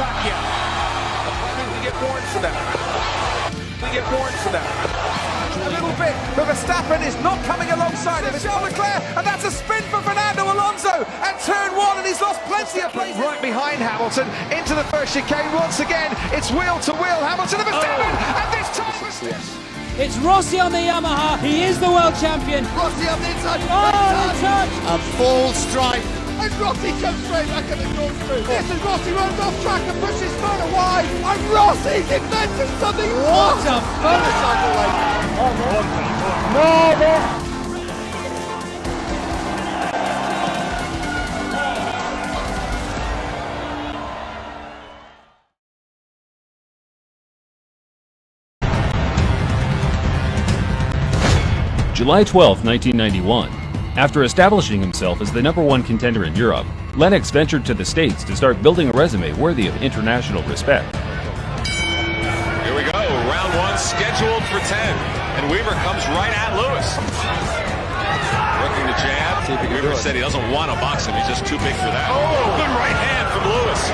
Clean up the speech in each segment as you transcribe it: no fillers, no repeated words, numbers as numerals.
Slovakia. We get warned for that. We get warned for that. A little bit, but Verstappen is not coming alongside him. It's Charles Leclerc, and that's a spin for Fernando Alonso. And turn one, and he's lost plenty of places. Right behind Hamilton, into the first chicane once again. It's wheel to wheel. Hamilton and Verstappen, and this time it's Rossi on the Yamaha. He is the world champion. Rossi on the inside. Oh, the touch. A full strike. And Rossi comes straight back and it goes through. This is Rossi runs off track and pushes further wide. And Rossi's invented something. What a motorcycle race. July 12, 1991. After establishing himself as the #1 contender in Europe, Lennox ventured to the States to start building a resume worthy of international respect. Here we go, round one scheduled for 10, and Weaver comes right at Lewis. Working the jab. Weaver said he doesn't want to box him, he's just too big for that. Oh, good right hand from Lewis.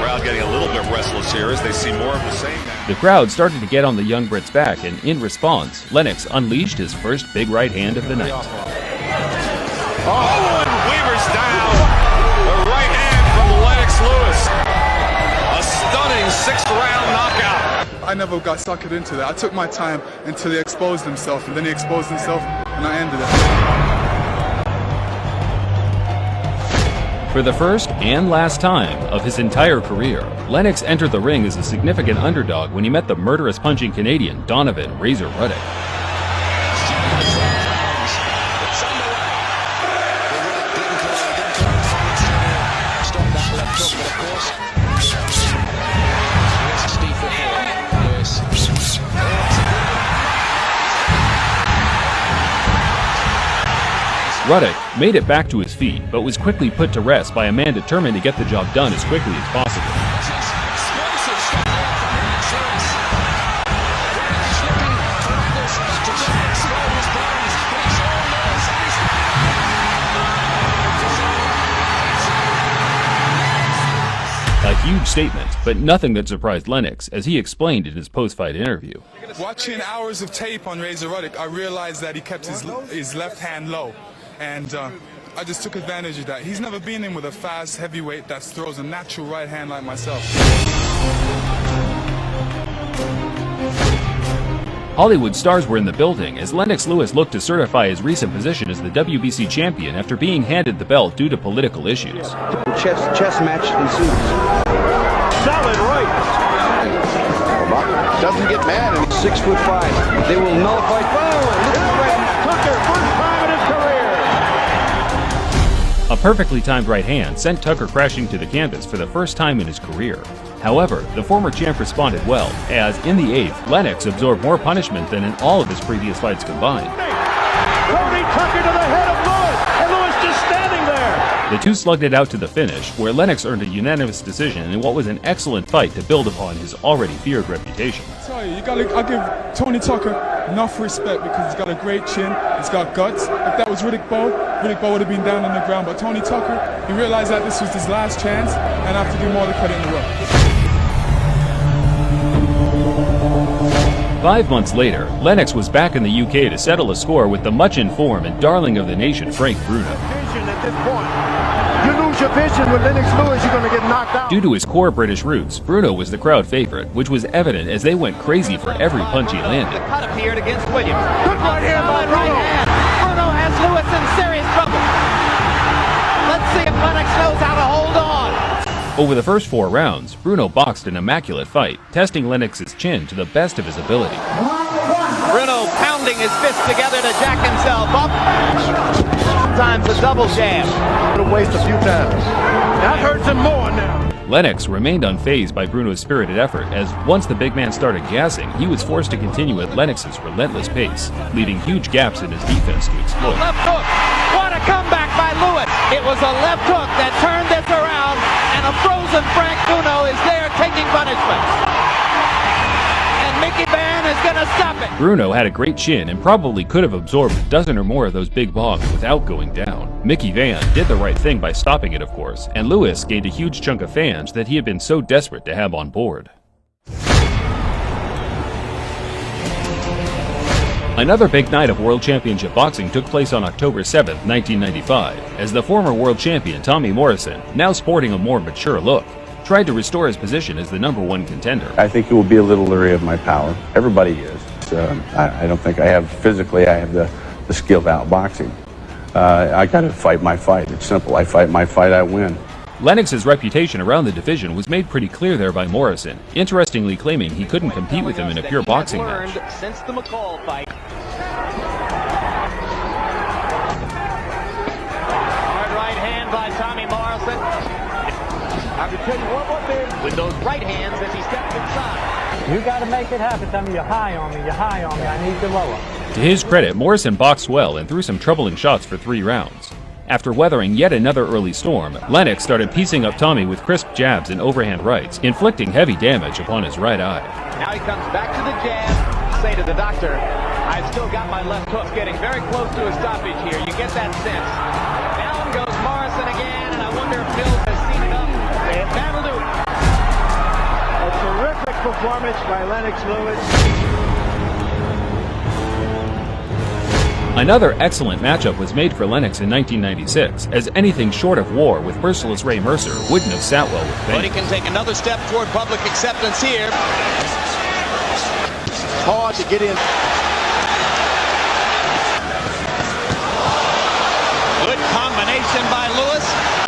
Crowd getting a little bit restless here as they see more of the same now. The crowd started to get on the young Brit's back, and in response, Lennox unleashed his first big right hand of the night. Oh, and Weaver's down. The right hand from Lennox Lewis. A stunning 6th-round knockout. I never got suckered into that. I took my time until he exposed himself, and then he exposed himself, and I ended it. For the first and last time of his entire career, Lennox entered the ring as a significant underdog when he met the murderous punching Canadian Donovan Razor Ruddock. Ruddock made it back to his feet, but was quickly put to rest by a man determined to get the job done as quickly as possible. A huge statement, but nothing that surprised Lennox, as he explained in his post-fight interview. Watching hours of tape on Razor Ruddock, I realized that he kept his left hand low. And I just took advantage of that. He's never been in with a fast heavyweight that throws a natural right hand like myself. Hollywood stars were in the building as Lennox Lewis looked to certify his recent position as the WBC champion after being handed the belt due to political issues. Chess match ensues. Solid right. Doesn't get mad, and he's 6'5". They will nullify. Tucker, first time in his career. A perfectly timed right hand sent Tucker crashing to the canvas for the first time in his career. However, the former champ responded well, as in the 8th, Lennox absorbed more punishment than in all of his previous fights combined. Tony Tucker to the head of Lewis, and Lewis just standing there. The two slugged it out to the finish, where Lennox earned a unanimous decision in what was an excellent fight to build upon his already feared reputation. I give Tony Tucker enough respect because he's got a great chin, he's got guts. If that was Riddick Bowe would have been down on the ground. But Tony Tucker, he realized that this was his last chance, and I have to do more to cut it in the rough. 5 months later, Lennox was back in the UK to settle a score with the much-informed and darling of the nation, Frank Bruno. Vision at this point. You lose your vision with Lennox Lewis, you're going to get knocked out. Due to his core British roots, Bruno was the crowd favorite, which was evident as they went crazy for every punch he landed. The cut appeared against Williams. Good right hand by Bruno. Bruno has Lewis in serious trouble. Let's see if Lennox knows how to hold on. Over the first 4 rounds, Bruno boxed an immaculate fight, testing Lennox's chin to the best of his ability. Bruno pounding his fists together to jack himself up. Sometimes a double jab. What a waste a few times. That hurts him more now. Lennox remained unfazed by Bruno's spirited effort, as once the big man started gassing, he was forced to continue at Lennox's relentless pace, leaving huge gaps in his defense to exploit. Left hook. What a comeback by Lewis. It was a left hook that turned this around, and a frozen Frank Bruno is there taking punishment. And Mickey Van has gonna stop it? Bruno had a great chin and probably could have absorbed a dozen or more of those big bombs without going down. Mickey Van did the right thing by stopping it, of course, and Lewis gained a huge chunk of fans that he had been so desperate to have on board. Another big night of World Championship boxing took place on October 7, 1995, as the former world champion Tommy Morrison, now sporting a more mature look, tried to restore his position as the #1 contender. I think he will be a little leery of my power. Everybody is. I don't think I have the skill to outboxing. I got to fight my fight. It's simple. I fight my fight, I win. Lennox's reputation around the division was made pretty clear there by Morrison, interestingly claiming he couldn't compete with him in a pure boxing match. Since the McCall fight. Hard right hand by Tommy Morrison. I can tell you one more thing. With those right hands as he steps inside. You got to make it happen. Tell me you're high on me. You're high on me. I need you lower. To his credit, Morrison boxed well and threw some troubling shots for 3 rounds. After weathering yet another early storm, Lennox started piecing up Tommy with crisp jabs and overhand rights, inflicting heavy damage upon his right eye. Now he comes back to the jab. Say to the doctor, I've still got my left hook getting very close to a stoppage here. You get that sense. Down goes Morrison again, and I wonder if Mills has seen it up. That'll do it. A terrific performance by Lennox Lewis. Another excellent matchup was made for Lennox in 1996, as anything short of war with merciless Ray Mercer wouldn't have sat well with But he fame. can take another step toward public acceptance here. Hard to get in. Good combination by Lewis.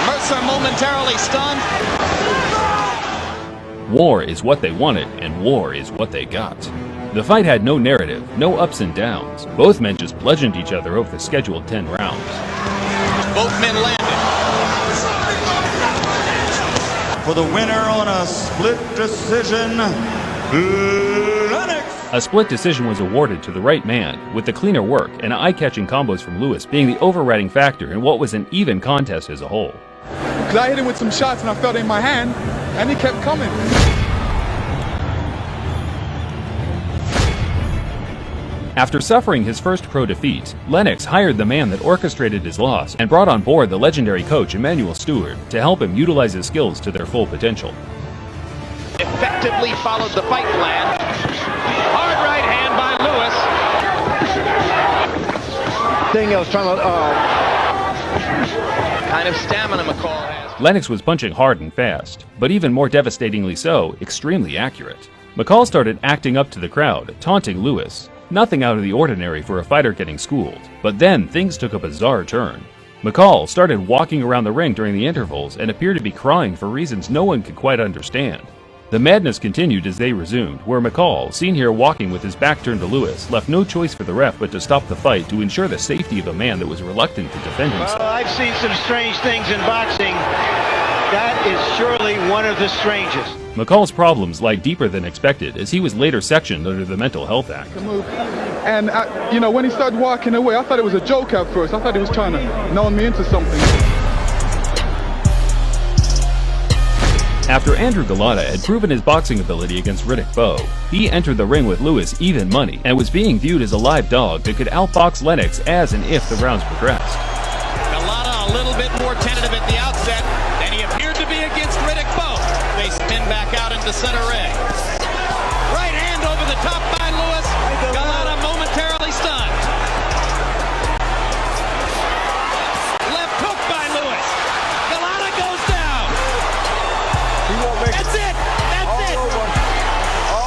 Mercer momentarily stunned. War is what they wanted, and war is what they got. The fight had no narrative, no ups and downs. Both men just bludgeoned each other over the scheduled 10 rounds. Both men landed. For the winner on a split decision, Lennox. A split decision was awarded to the right man, with the cleaner work and eye-catching combos from Lewis being the overriding factor in what was an even contest as a whole. Because I hit him with some shots and I felt it in my hand, and he kept coming. After suffering his first pro defeat, Lennox hired the man that orchestrated his loss and brought on board the legendary coach Emmanuel Stewart to help him utilize his skills to their full potential. Effectively followed the fight plan. Hard right hand by Lewis. Thing I was trying to. Kind of stamina McCall has. Lennox was punching hard and fast, but even more devastatingly so, extremely accurate. McCall started acting up to the crowd, taunting Lewis. Nothing out of the ordinary for a fighter getting schooled, but then things took a bizarre turn. McCall started walking around the ring during the intervals and appeared to be crying for reasons no one could quite understand. The madness continued as they resumed, where McCall, seen here walking with his back turned to Lewis, left no choice for the ref but to stop the fight to ensure the safety of a man that was reluctant to defend himself. Well, I've seen some strange things in boxing. That is surely one of the strangest. McCall's problems lie deeper than expected, as he was later sectioned under the Mental Health Act. And, when he started walking away, I thought it was a joke at first. I thought he was trying to nail me into something. After Andrew Galata had proven his boxing ability against Riddick Bowe, he entered the ring with Lewis even money and was being viewed as a live dog that could outbox Lennox as and if the rounds progressed. Galata a little bit more tentative at the outset than he appeared to be against Riddick Bowe. They spin back out into center ring. Right hand over the top by Lewis. Galata momentarily stunned. Left hook by Lewis. Galata goes down. That's it. That's it.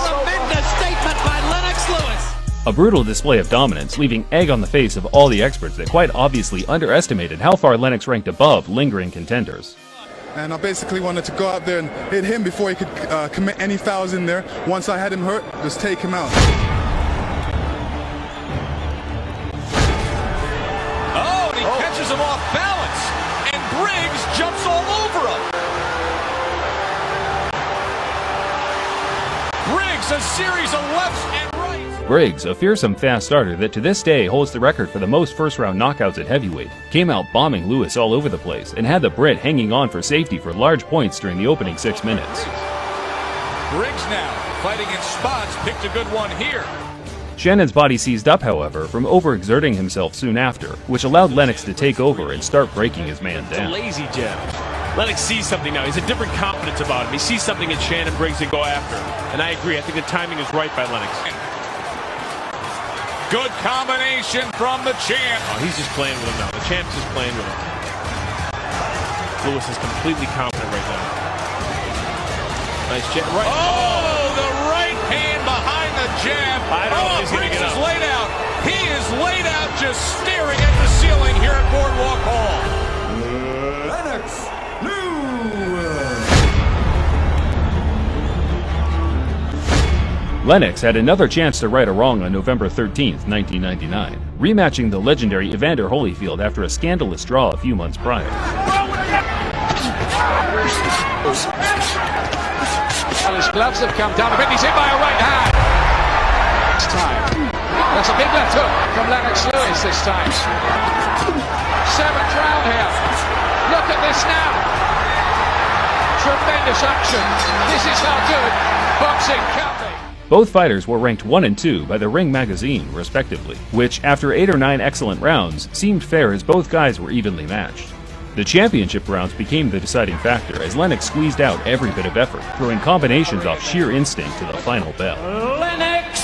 Tremendous statement by Lennox Lewis. A brutal display of dominance, leaving egg on the face of all the experts that quite obviously underestimated how far Lennox ranked above lingering contenders. And I basically wanted to go out there and hit him before he could commit any fouls in there. Once I had him hurt, just take him out. Oh, and he catches him off balance, and Briggs jumps all over him. Briggs, a series of lefts and rights. Briggs, a fearsome fast starter that to this day holds the record for the most first-round knockouts at heavyweight, came out bombing Lewis all over the place and had the Brit hanging on for safety for large points during the opening 6 minutes. Briggs now fighting in spots, picked a good one here. Shannon's body seized up, however, from overexerting himself soon after, which allowed Lennox to take over and start breaking his man It's a down. lazy jab. Lennox sees something now. He's a different confidence about him. He sees something in Shannon, brings to go after him. And I agree. I think the timing is right by Lennox. Good combination from the champ. Oh, he's just playing with him now. The champ's just playing with him. Lewis is completely confident right now. Nice jab. Right. Oh, the right hand behind the jab. I don't know if he's going to get Briggs is up. laid out. He is laid out just staring at the ceiling here at Boardwalk Hall. Lennox. Lennox had another chance to right a wrong on November 13th, 1999, rematching the legendary Evander Holyfield after a scandalous draw a few months prior. Well, his gloves have come down a bit. He's hit by a right hand. This time. That's a big left hook from Lennox Lewis this time. 7th round here. Look at this now. Tremendous action. This is how good boxing can be. Both fighters were ranked 1 and 2 by the Ring magazine, respectively, which, after 8 or 9 excellent rounds, seemed fair as both guys were evenly matched. The championship rounds became the deciding factor as Lennox squeezed out every bit of effort, throwing combinations off sheer instinct to the final bell. Lennox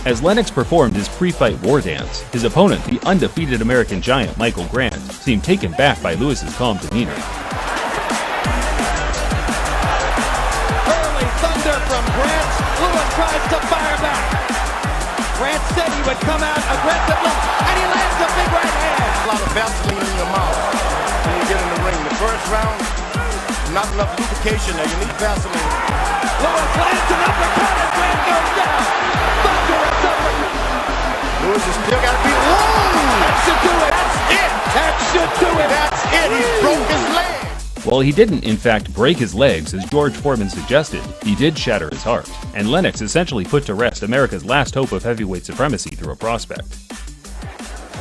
As Lennox performed his pre-fight war dance, his opponent, the undefeated American giant Michael Grant, seemed taken back by Lewis's calm demeanor. Early thunder from Grant. Lewis tries to fire back. Grant said he would come out aggressively, and he lands a big right hand. A lot of Vaseline in your mouth when you get in the ring. The first round, not enough lubrication there. You need Vaseline. Lewis lands an uppercut, and Grant goes down. Thunderous uppercut. Lewis has still got to be. Whoa! That should do it. That's it. That should do it. That's it. He broke his leg. While he didn't, in fact, break his legs as George Foreman suggested, he did shatter his heart, and Lennox essentially put to rest America's last hope of heavyweight supremacy through a prospect.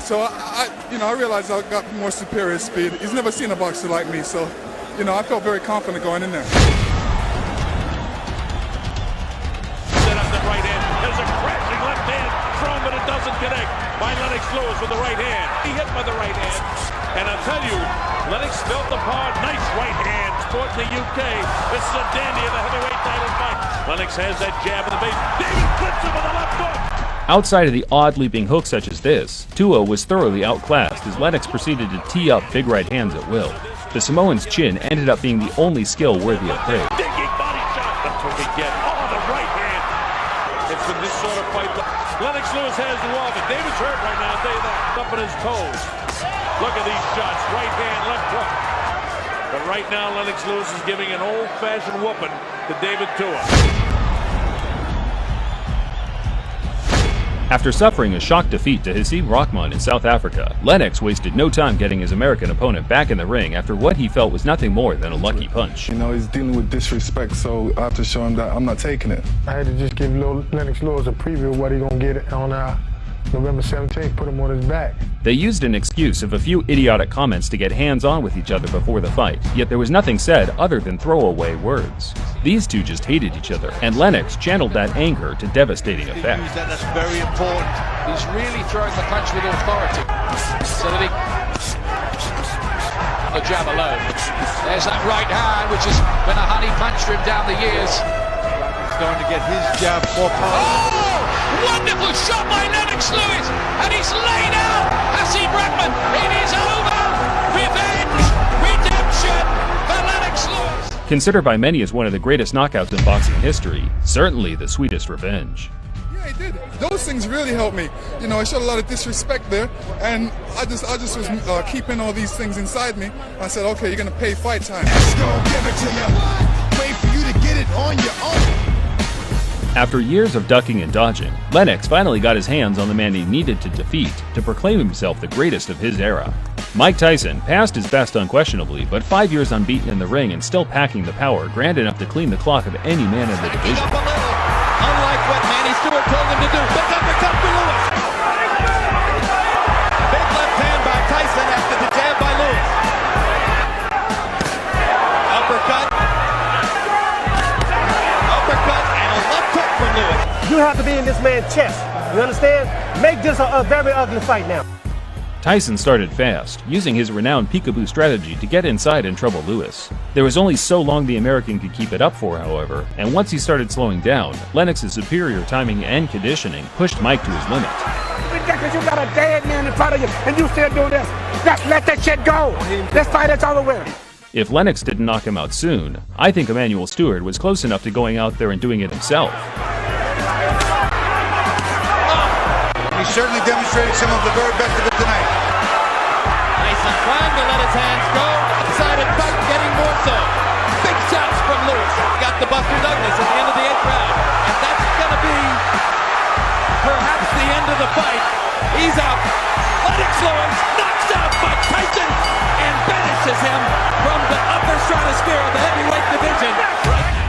So I realized I got more superior speed. He's never seen a boxer like me, so I felt very confident going in there. Set up the right hand. There's a crashing left hand thrown, but it doesn't connect by Lennox Lewis with the right hand. He hit by the right hand. And I'll tell you, Lennox felt the power. Nice right hand. Sport in the UK. This is a dandy of the heavyweight title fight. Lennox has that jab in the base. David flips him with a left hook. Outside of the odd leaping hooks such as this, Tua was thoroughly outclassed as Lennox proceeded to tee up big right hands at will. The Samoan's chin ended up being the only skill worthy of praise. Digging body shot. That's what we get. Oh, the right hand. It's in this sort of fight. Lennox Lewis has the wall, but David's hurt right now. I'll tell you that. Up on his toes. Look at these shots. Right hand, left hook. But right now, Lennox Lewis is giving an old-fashioned whooping to David Tua. After suffering a shock defeat to Haseeb Rahman in South Africa, Lennox wasted no time getting his American opponent back in the ring after what he felt was nothing more than a lucky punch. He's dealing with disrespect, so I have to show him that I'm not taking it. I had to just give Lennox Lewis a preview of what he's going to get on November 17th, put him on his back. They used an excuse of a few idiotic comments to get hands-on with each other before the fight, yet there was nothing said other than throwaway words. These two just hated each other, and Lennox channeled that anger to devastating effect. That's very important. He's really throwing the punch with authority. So that he... The jab alone. There's that right hand, which has been a honey punch for him down the years. He's going to get his jab more powerful. Oh! Wonderful shot by Lennox Lewis, and he's laid out Haseeb Rahman. It is over. Revenge, redemption for Lennox Lewis. Considered by many as one of the greatest knockouts in boxing history, certainly the sweetest revenge. Yeah, he did. Those things really helped me. I showed a lot of disrespect there, and I just was keeping all these things inside me. I said, okay, you're gonna pay fight time. Let's go give it to you. Wait for you to get it on your own. After years of ducking and dodging, Lennox finally got his hands on the man he needed to defeat to proclaim himself the greatest of his era. Mike Tyson passed his best unquestionably, but 5 years unbeaten in the ring and still packing the power grand enough to clean the clock of any man in the division. Up a little, unlike what Manny Stewart told him to do. Big uppercut for Lewis. Big left hand by Tyson after the jab by Lewis. Uppercut You have to be in this man's chest. You understand? Make this a very ugly fight now. Tyson started fast, using his renowned peekaboo strategy to get inside and trouble Lewis. There was only so long the American could keep it up for, however, and once he started slowing down, Lennox's superior timing and conditioning pushed Mike to his limit. Because you got a dead man in front of you, and you still doing this. Just let that shit go. This fight is over with. If Lennox didn't knock him out soon, I think Emmanuel Stewart was close enough to going out there and doing it himself. He certainly demonstrated some of the very best of it tonight. Tyson trying to let his hands go. Decided cut, getting more so. Big shots from Lewis. Got the Buster Douglas at the end of the 8th round. And that's going to be perhaps the end of the fight. He's out. Lennox Lewis knocks out Mike Tyson and banishes him from the upper stratosphere of the heavyweight division.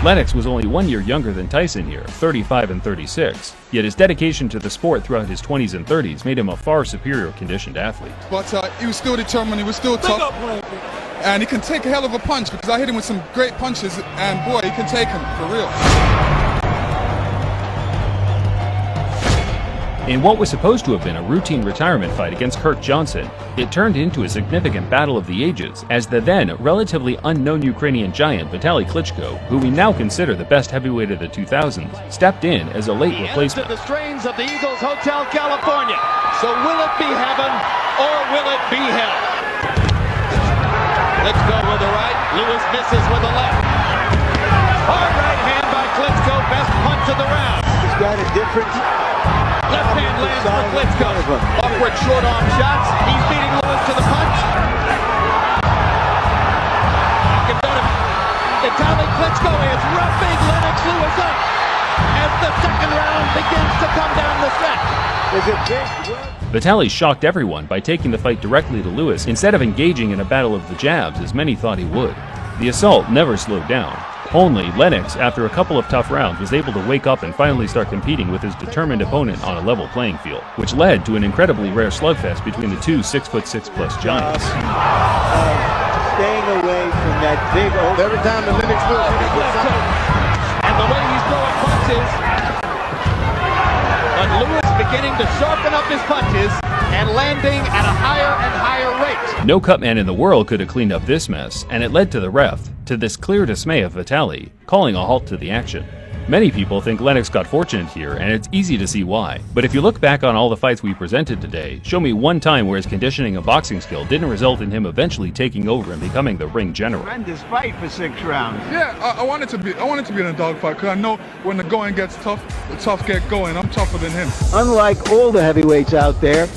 Lennox was only 1 year younger than Tyson here, 35 and 36, yet his dedication to the sport throughout his 20s and 30s made him a far superior conditioned athlete. But he was still determined, he was still tough, and he can take a hell of a punch because I hit him with some great punches, and boy, he can take him, for real. In what was supposed to have been a routine retirement fight against Kurt Johnson, it turned into a significant battle of the ages as the then relatively unknown Ukrainian giant Vitaly Klitschko, who we now consider the best heavyweight of the 2000s, stepped in as a late replacement. The strains of the Eagles Hotel California. So will it be heaven or will it be hell? Klitschko with the right, Lewis misses with the left. Hard right hand by Klitschko, best punch of the round. He's got a different left hand lands for Klitschko. Upward short arm shots. He's beating Lewis to the punch. Vitaly Klitschko is roughing Lennox Lewis up as the second round begins to come down the stretch. Vitaly shocked everyone by taking the fight directly to Lewis instead of engaging in a battle of the jabs as many thought he would. The assault never slowed down. Only Lennox, after a couple of tough rounds, was able to wake up and finally start competing with his determined opponent on a level playing field, which led to an incredibly rare slugfest between the two 6'6" giants. Staying away from that big open. Every time the Lennox Lewis and the way he's throwing punches, but Lewis beginning to sharpen up his punches and landing at a higher and higher rate. No cut man in the world could have cleaned up this mess, and it led to the ref, to this clear dismay of Vitaly, calling a halt to the action. Many people think Lennox got fortunate here, and it's easy to see why. But if you look back on all the fights we presented today, show me one time where his conditioning and boxing skill didn't result in him eventually taking over and becoming the ring general. Tremendous fight for 6 rounds. Yeah, I wanted to be in a dogfight because I know when the going gets tough, the tough get going. I'm tougher than him. Unlike all the heavyweights out there,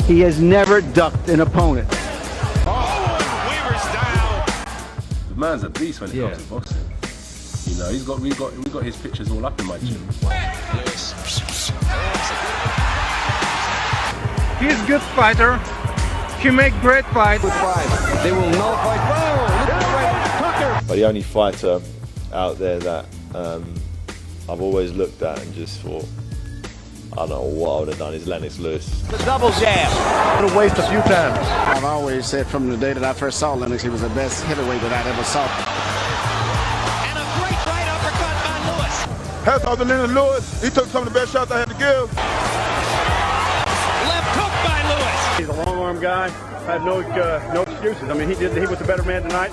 he has never ducked an opponent. Weaver's down. The man's a beast when it comes to boxing. You know, we got his pictures all up in my gym. He's a good fighter. He make great fights. They will nullify. But the only fighter out there that I've always looked at and just thought, I don't know what I would have done is Lennox Lewis. The double jab. What a waste a few times. I've always said from the day that I first saw Lennox, he was the best heavyweight that I'd ever saw. And a great right uppercut by Lewis. Hats off to Lennox Lewis. He took some of the best shots I had to give. Left hook by Lewis. He's a long arm guy. I have no excuses. I mean, he was the better man tonight.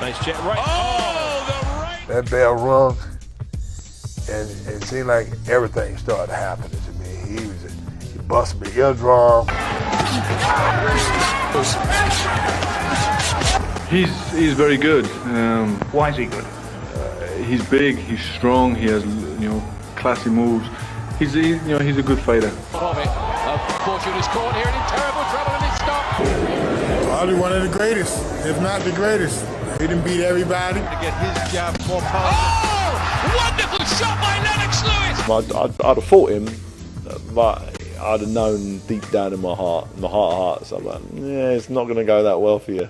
Nice jab. Right. Oh, the right. That bell rung, and it seemed like everything started happening to me. He busted my eardrum. He's very good. Why is he good? He's big. He's strong. He has classy moves. He's a good fighter. Fortune is caught here and in terrible trouble and it's stopped. Probably one of the greatest, if not the greatest. He didn't beat everybody. To get his jab more powerful. Oh! Wonderful shot by Lennox Lewis! I'd have fought him, but I'd have known deep down in my heart of hearts, I'm like, yeah, it's not going to go that well for you.